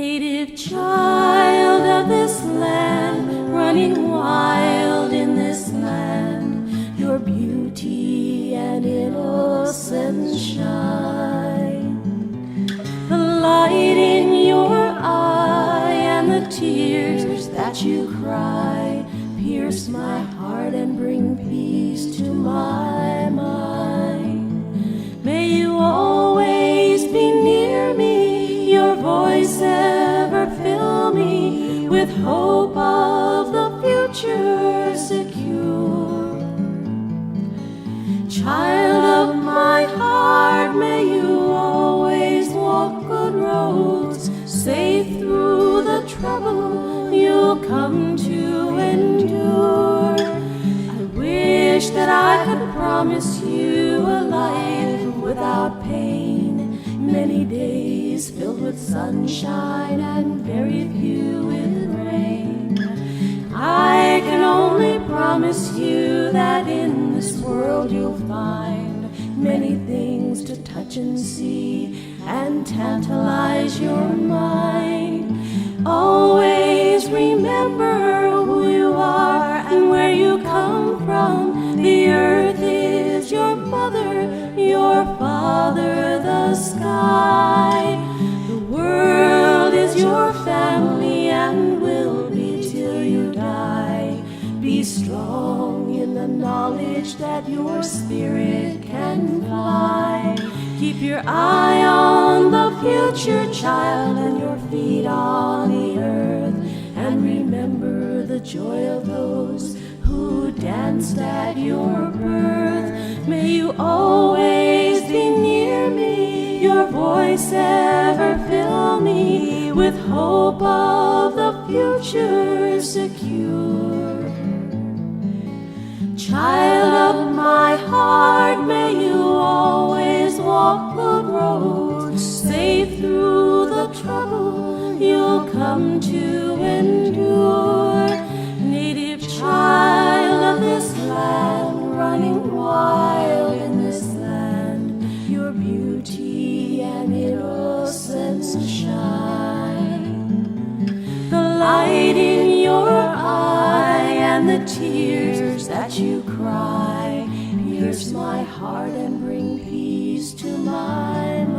Native child of this land, running wild in this land, your beauty and innocence shine. The light in your eye and the tears that you cry pierce my heart and bring peace to my mind. May you always be near me, your voice ever fill me with hope of the future secure. Child of my heart, may you always walk good roads, safe through the trouble you'll come to endure. I wish that I could promise you a life without pain, many days filled with sunshine and very few with rain. I can only promise you that in this world you'll find many things to touch and see and tantalize your mind. Always remember who you are and where you come from. The earth is your mother, your father, the sky. The world is your family and will be till you die. Be strong in the knowledge that your spirit can fly. Keep your eye on the future, child, and your feet on the earth. And remember the joy of those who danced at your birth. May you always be near me, your voice ever fill me with hope of the future secure. Child of my heart, may you always walk good roads, safe through the trouble you'll come to endure. Native child of this land, running wild in this land, your beauty and innocence shine. The light in your eye and the tears that you cry pierce my heart and bring peace to my mind.